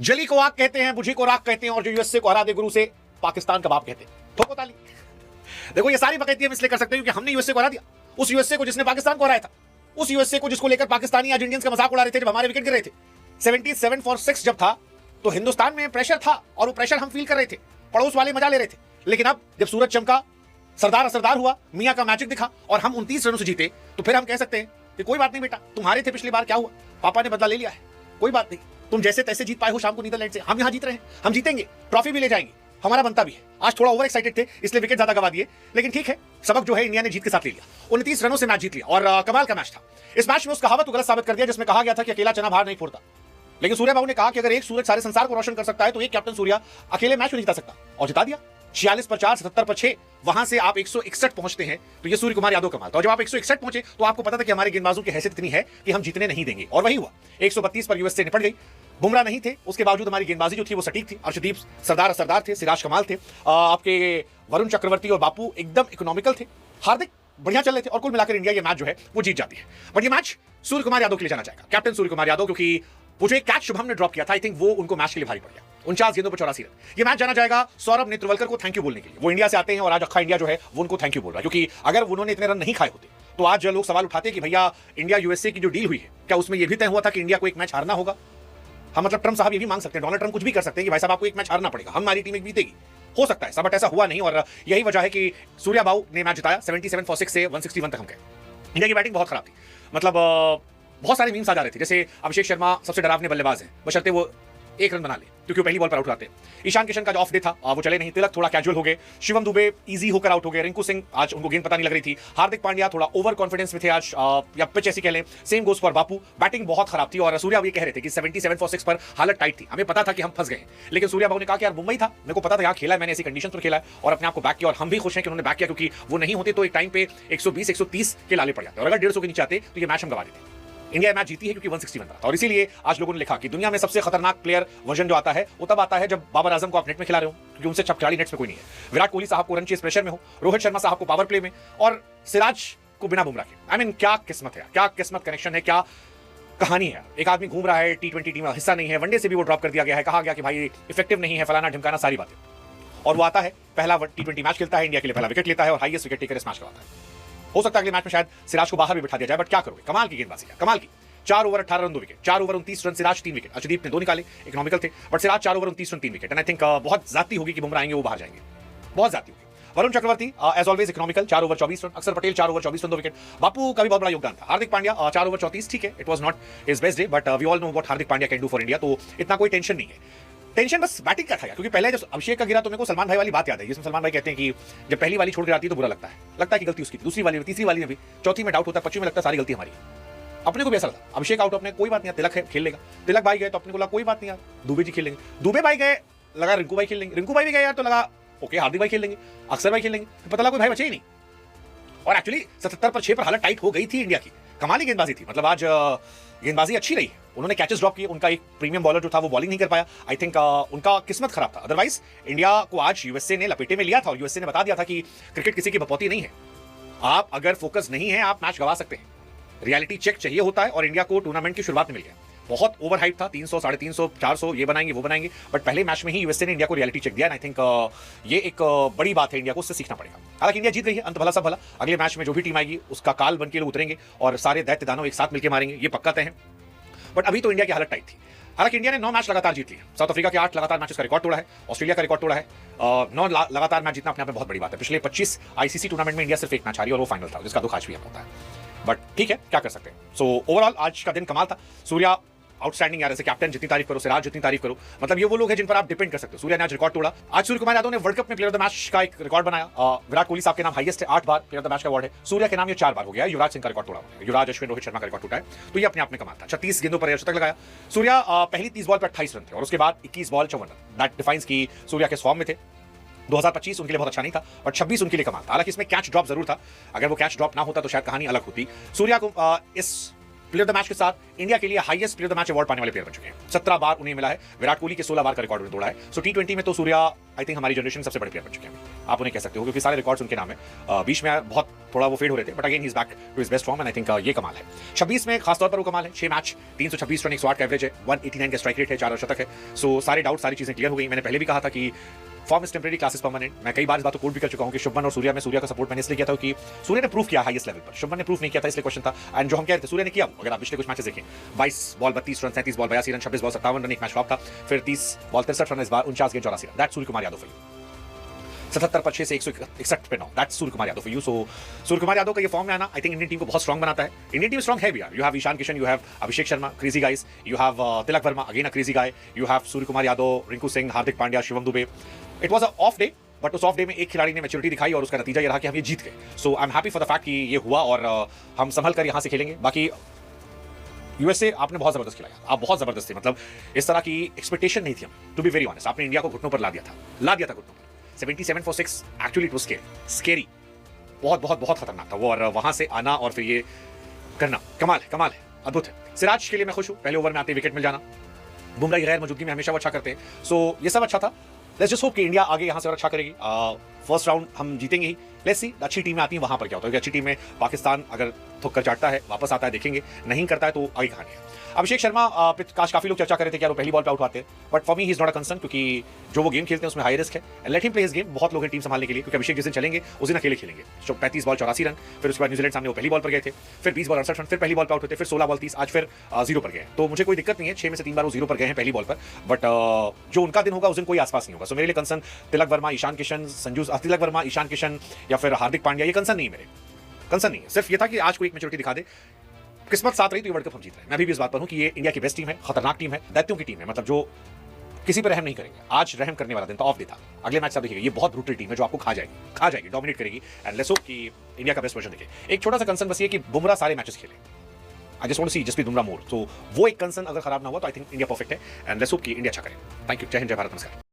जली को आग कहते हैं, बुझी को राख कहते हैं, और जो यूएसए को हरा दे गुरु से पाकिस्तान का बाप कहते हैं। ठोको ताली। देखो ये सारी बकैती हम इसलिए कर सकते हैं क्योंकि हमने यूएसए को हरा दिया, उस यूएसए को जिसने पाकिस्तान को हराया था, उस यूएसए को जिसको लेकर पाकिस्तानी आज इंडियंस का मजाक उड़ा रहे थे जब हमारे विकेट गिर रहे थे। 77 for 6 जब था तो हिंदुस्तान में प्रेशर था और वो प्रेशर हम फील कर रहे थे, पड़ोस वाले मजा ले रहे थे। लेकिन अब जब सूरज चमका, सरदार असरदार हुआ, मियां का मैजिक दिखा और हम 29 रनों से जीते, तो फिर हम कह सकते हैं कि कोई बात नहीं बेटा, तुम्हारे थे पिछली बार, क्या हुआ, पापा ने बदला ले लिया है, कोई बात नहीं, तुम जैसे तैसे जीत पाए हो शाम को नीदरलैंड से, हम यहां जीत रहे हैं, हम जीतेंगे, ट्रॉफी भी ले जाएंगे, हमारा बनता भी है। आज थोड़ा ओवर एक्साइटेड थे इसलिए विकेट ज्यादा गवा दिए, लेकिन ठीक है, सबक जो है इंडिया ने जीत के साथ ले लिया, 29 रनों से मैच जीत लिया और कमाल का मैच था। इस मैच में उस कहावत को गलत साबित कर दिया जिसमें कहा गया था कि अकेला चना बाहर नहीं फोड़ता। लेकिन सूर्या बाबू ने कहा कि अगर एक सूरज सारे संसार को रोशन कर सकता है तो एक कैप्टन सूर्या अकेले मैच नहीं जिता सकता, और जिता दिया। 46 पर 4, 77 पर 6, वहां से आप 161 पहुंचते हैं, तो ये सूर्य कुमार यादव कमाल था। और जब आप 161 पहुंचे तो आपको पता था कि हमारे गेंदबाजों की हैसियत इतनी है कि हम जीतने नहीं देंगे, और वही हुआ। 132 पर यूएसए निपट गई। बुमराह नहीं थे, उसके बावजूद हमारी गेंदबाजी जो थी वो सटीक थी। अर्शदीप सरदार थे, सिराज कमाल थे, आपके वरुण चक्रवर्ती और बापू एकदम इकोनॉमिकल थे, हार्दिक बढ़िया चल रहे थे, और कुल मिलाकर इंडिया ये मैच जो है वो जीत जाती है। बट ये मैच सूर्य कुमार यादव के लिए जाना चाहेगा, कैप्टन सूर्य कुमार यादव, क्योंकि वो जो एक कैच शुभम ने ड्रॉप किया था, आई थिंक वो उनको मैच के लिए भारी पड़ गया। 49 गेंदों पर 84 रन। ये मैच जाना जाएगा सौरभ नेत्रवलकर को थैंक यू बोलने के लिए। वो इंडिया से आते हैं और आज अक्खा इंडिया जो है वो उनको थैंक यू बोल रहा है, क्योंकि अगर उन्होंने इतने रन नहीं खाए होते तो आज लोग सवाल उठाते कि भैया इंडिया यूएसए की जो डील हुई है, क्या उसमें यह भी तय हुआ था कि इंडिया को एक मैच हारना होगा। हम मतलब ट्रम्प साहब ये भी मांग सकते हैं, डोनाल्ड ट्रम्प कुछ भी कर सकते हैं कि भाई साहब आपको एक मैच हारना पड़ेगा, हमारी टीम एक जीतेगी, हो सकता है सब, बट ऐसा हुआ नहीं। और यही वजह है कि सूर्या बाबू ने मैच जिताया। 77 for 6 से 161 तक हम गए। इंडिया की बैटिंग बहुत खराब थी, मतलब बहुत सारे मीम्स आ जा रहे थे, जैसे अभिषेक शर्मा सबसे डरावने बल्लेबाज है, बशर्ते वो एक रन बना ले, क्योंकि वो पहली बॉल पर आउट आते। ईशान किशन का जो ऑफ डे था वो चले नहीं, तिलक थोड़ा कैजुअल हो गए, शिवम दुबे इजी होकर आउट हो गए, रिंकू सिंह आज उनको गेंद पता नहीं लग रही थी, हार्दिक पांड्या थोड़ा ओवर कॉन्फिडेंस में थे आज, या पिच ऐसी कह लें। Same goes for Bapu, batting बहुत खराब थी। और सूर्या ये कह रहे थे कि 77 for 6 पर हालत टाइट थी, हमें पता था कि हम फंस गए, लेकिन सूर्या बाबू ने कहा कि यार मुंबई था, मेरे को पता था यहाँ खेला है, मैंने ऐसी कंडीशन पर खेला है और अपने आप को बैक किया, और हम भी खुश हैं कि उन्होंने बैक किया, क्योंकि वो नहीं होते तो एक टाइम पे 120 130 के लाले पड़ जाते, और अगर 150 के नीचे आते तो ये मैच हम गवा देते। इंडिया मैच जीती है क्योंकि 161 था, और इसीलिए आज लोगों ने लिखा कि दुनिया में सबसे खतरनाक प्लेयर वर्जन जो आता है वो तब आता है जब बाबर आजम को आप नेट में खिला रहे हो, क्योंकि उनसे अच्छा खिलाड़ी नेट्स में कोई नहीं है। विराट कोहली साहब को रन चेस प्रेशर में हो, रोहित शर्मा साहब को पावर प्ले में, और सिराज को बिना बुमराह के। आई मीन क्या किस्मत है, क्या किस्मत कनेक्शन है, क्या कहानी है। एक आदमी घूम रहा है, T20 टीम का हिस्सा नहीं है, वनडे से भी वो ड्रॉप कर दिया गया है, कहा गया कि भाई इफेक्टिव नहीं है, फलाना ढिमकाना, सारी बातें, और वो आता है पहला T20 मैच खेलता है, इंडिया के लिए पहला विकेट लेता है और हाईएस्ट विकेट टेकर इस मैच करवाता है। हो सकता है अगले मैच में शायद सिराज को बाहर भी बिठा दिया जाए, बट क्या करोगे, कमाल की गेंदबाजी है, कमाल की। 4 over 18 run 2 wicket, 4 over 29 run, Siraj 3 wicket, Arshdeep ने 2 निकाले, इकोनॉमिकल थे, but Siraj 4 over 29 run 3 wicket. And I think बहुत ज्यादा होगी कि बुमराह आएंगे वो बाहर जाएंगे, बहुत ज्यादा होगी। Varun Chakravarthy as always economical, 4 over 24 run, Axar Patel 4 over 24 run 2 wicket, Bapu का भी बहुत बड़ा योगदान था। हार्दिक पांड्या 4 ओवर 34, ठीक है, it was not his best day, but we all know what Hardik Pandya can do for India, तो इतना कोई टेंशन नहीं है। टेंशन बस बैटिंग का था, क्योंकि पहले जब अभिषेक का गिरा तो मेरे को सलमान भाई वाली बात याद है, जिसमें सलमान भाई कहते हैं कि जब पहली वाली छोड़ के जाती है तो बुरा लगता है कि गलती उसकी, दूसरी वाली में, तीसरी वाली में भी, चौथी में डाउट होता है, पच्चीं में लगता है सारी गलती हमारी। अपने को भी ऐसा लगा, अभिषेक आउट, अपने कोई बात नहीं, तिलक है खेल लेगा, तिलक भाई गए तो अपने को लगा कोई बात नहीं यार दुबे जी खेल लेंगे, दुबे भाई गए लगा रिंकू भाई खेल लेंगे, रिंकू भाई भी गए यार तो लगा ओके हार्दिक भाई खेल लेंगे, अक्षर भाई खेल लेंगे, तो पता लगा कोई भाई बचे ही नहीं। और एक्चुअली 77 पर 6 पर हालत टाइट हो गई थी इंडिया की, कमाल की गेंदबाजी थी, मतलब आज गेंदबाजी अच्छी रही, उन्होंने कैचेस ड्रॉप किए, उनका एक प्रीमियम बॉलर जो था वो बॉलिंग नहीं कर पाया, आई थिंक उनका किस्मत खराब था, अदरवाइज इंडिया को आज यूएसए ने लपेटे में लिया था, और यूएसए ने बता दिया था कि क्रिकेट किसी की बपौती नहीं है, आप अगर फोकस नहीं है आप मैच गवा सकते हैं, रियलिटी चेक चाहिए होता है, और इंडिया को टूर्नामेंट की शुरुआत में मिल गया। बहुत ओवर हाइट था, 300 350 400 ये बनाएंगे वो बनाएंगे, बट पहले मैच में ही यूएसए ने इंडिया को रियलिटी चेक दिया, एंड आई थिंक ये एक बड़ी बात है, इंडिया को उससे सीखना पड़ेगा। हालांकि इंडिया जीत गई है, अंत भला सब भला, अगले मैच में जो भी टीम आएगी उसका काल बन के लोग उतरेंगे और सारे दैत्य दानव एक साथ मिलकर मारेंगे, ये पक्का तय है। बट अभी तो इंडिया की हालत टाइट थी। हालांकि इंडिया ने 9 मैच लगातार जीत लिए, साउथ अफ्रीका के 8 लगातार मैचेस का रिकॉर्ड तोड़ा है, ऑस्ट्रेलिया का रिकॉर्ड तोड़ा है, 9 लगातार मैच जीतना अपने आप में बहुत बड़ी बात है। पिछले 25 आईसीसी टूर्नामेंट में इंडिया सिर्फ एक मैच हारी और वो फाइनल था, जिसका दुख आज भी होता है, बट ठीक है, क्या कर सकते हैं। सो ओवरऑल आज का दिन कमाल था। सूर्या आउटस्टैंडिंग यार, ऐसे कैप्टन जितनी तारीफ करो, सिराज जितनी तारीफ करो, मतलब ये वो लोग हैं जिन पर आप डिपेंड कर सकते हो। सूर्या ने आज रिकॉर्ड तोड़ा। आज सूर्य कुमार यादव ने वर्ल्ड कप में प्लेयर ऑफ द मैच का एक रिकॉर्ड बनाया। विराट कोहली साहब के नाम हाईएस्ट है, 8 बार प्लेयर ऑफ द मैच का अवार्ड है, सूर्या के नाम ये 4 बार हो गया। युवराज सिंह का रिकॉर्ड तोड़ा, युवराज, अश्विन, रोहित शर्मा का रिकॉर्ड टूटा है, तो ये अपने आप में कमाल था। 36 गेंदों पर शतक लगाया सूर्या। पहली 30 बॉल पर 28 रन थे और उसके बाद 21 बॉल 54 रन। दैट डिफाइंस की सूर्या के फॉर्म में थे। 2025 उनके लिए बहुत अच्छा नहीं था और 26 उनके लिए कमाल था। हालांकि इसमें कैच ड्रॉप जरूर था, अगर वो कैच ड्रॉप ना होता तो शायद कहानी अलग होती। सूर्या को इस प्लेयर ऑफ द मैच के साथ इंडिया के लिए highest player of the match award पाने वाले प्लेयर बन चुके हैं। 17 बार उन्हें मिला है, विराट कोहली के 16 बार का रिकॉर्ड उन्होंने तोड़ा है। सो T20 में तो सूर्या आई थिंक हमारी जनरेशन सबसे बड़े प्लेयर बन चुके हैं, आप उन्हें कह सकते हो, क्योंकि सारे रिकॉर्ड्स उनके नाम है। बीच में बहुत थोड़ा वो फेड हो रहे थे, but again he is back to his best form and I think ये कमाल है। 26 में खासतौर पर वो कमाल है, 6 मैच 326 रन 108 का एवरेज है, 189 का स्ट्राइक रेट है, 4 शतक है। सो सारे डाउट सारी चीजें क्लियर हो गई। मैंने पहले भी कहा था कि form is temporary, class is permanent. मैं कई बार इस बात को कोट भी कर चुका हूं कि शुभमन और सूर्या में सूर्या का सपोर्ट मैंने इसलिए किया था कि सूर्य ने प्रूफ किया हाईएस्ट लेवल पर, शुभमन ने प्रूफ नहीं किया था, इसलिए क्वेश्चन था। एंड जो हम कह रहे थे सूर्य ने किया, अगर आप पिछले कुछ मैचेस देखें, 22 ball 32 run, 37 ball 82 run, 26 ball 57 run, एक मैच फ्लॉप था, फिर 30 बॉल 63 रन, इस बार 49 गेंद 84 रन। That's Surya Kumar Yadav for you. 77 पर 6 से 161 पे 9, that's Surya Kumar Yadav for you. So Surya Kumar Yadav का ये फॉर्म में आना आई थिंक इंडियन टीम को बहुत स्ट्रांग बनाता है। इंडियन टीम स्ट्रांग है भी यार। You have Ishan Kishan, you have Abhishek Sharma, crazy guys, you have Tilak Varma, again a crazy guy, you have Surya Kumar Yadav, Rinku Singh, Hardik Pandya, Shivam Dube. It was a off day, but उस ऑफ डे में एक खिलाड़ी ने मैच्योरिटी दिखाई और उसका नतीजा ये रहा कि हम ये जीत गए। So I am happy for the fact कि ये हुआ और हम संभल कर यहां से खेलेंगे। बाकी यूएसए आपने बहुत जबरदस्त खिलाया, आप बहुत जबरदस्त थे, मतलब इस तरह की एक्सपेक्टेशन नहीं थी हम, टू बी वेरी ऑनेस्ट। आपने इंडिया को घुटनों पर ला दिया था घुटनों पर। 77 for 6 actually it was scary, बहुत बहुत बहुत खतरनाक था वो, और वहां से आना और फिर ये करना कमाल है, अद्भुत है। सिराज के लिए मैं खुश हूं, पहले ओवर में आते विकेट मिल जाना, बुमराह की गैर मौजूदगी में हमेशा वो अच्छा करते हैं। सो ये सब अच्छा था। लेट्स जस्ट होप कि इंडिया आगे यहां से और अच्छा करेगी। फर्स्ट राउंड हम जीतेंगे ही, लेट्स सी अच्छी टीमें आती हैं वहां पर क्या होता है। अच्छी टीम में पाकिस्तान अगर थुक्कर चाटता है वापस आता है देखेंगे, नहीं करता है तो आगे कहानी है। अभिषेक शर्मा काफी लोग चर्चा कर रहे थे कि यार वो पहली बॉल पे आउट आते हैं, but for me he is not a concern, क्योंकि जो वो गेम खेलते हैं उसमें हाई रिस्क है। Let him play his game, बहुत लोग हैं टीम संभालने के लिए, क्योंकि अभिषेक जिस दिन चलेंगे उस दिन अकेले खेलेंगे। 35 बॉल 84 रन, फिर उसके बाद न्यूजीलैंड सामने वो पहली बॉल पर गए थे, फिर 20 बॉल 68 रन, फिर पहली बॉल पर आउट होते, फिर 16 बॉल 30, आज फिर 0 पर गए। तो मुझे कोई दिक्कत नहीं है, 6 में से 3 बार वो 0 पर गए हैं पहली बॉल पर, बट जो उनका दिन होगा उस दिन कोई आसपास नहीं होगा। सो मेरे लिए कंसर्न तिलक वर्मा, ईशान किशन, तिलक वर्मा, ईशान किशन या फिर हार्दिक पांड्या, ये कंसर्न नहीं है, मेरे कंसर्न नहीं है। सिर्फ ये था कि आज कोई एक मैच्योरिटी दिखा दे, किस्मत साथ रही तो ये वर्ल्ड कप हम जीत रहे हैं। मैं भी इस बात पर हूं कि ये इंडिया की बेस्ट टीम है, खतरनाक टीम है, दैत्यों की टीम है, मतलब जो किसी पर रहम नहीं करेंगे। आज रहम करने वाला दिन था, ऑफ डे था। अगले मैच आप देखिएगा, ये बहुत ब्रूटल टीम है जो आपको खा जाएगी, डोमिनेट करेगी। एंड लेट्स होप कि इंडिया का बेस्ट वर्जन दिखे। एक छोटा सा कंसर्न बस ये कि बुमराह सारे मैचेस खेले, आई जस्ट वांट टू सी जसप्रीत बुमराह मोर। तो वो एक कंसर्न अगर खराब ना हुआ तो आई थिंक इंडिया परफेक्ट है। एंड लेट्स होप कि इंडिया अच्छा करे। थैंक यू, जय हिंद, जय भारत, नमस्कार।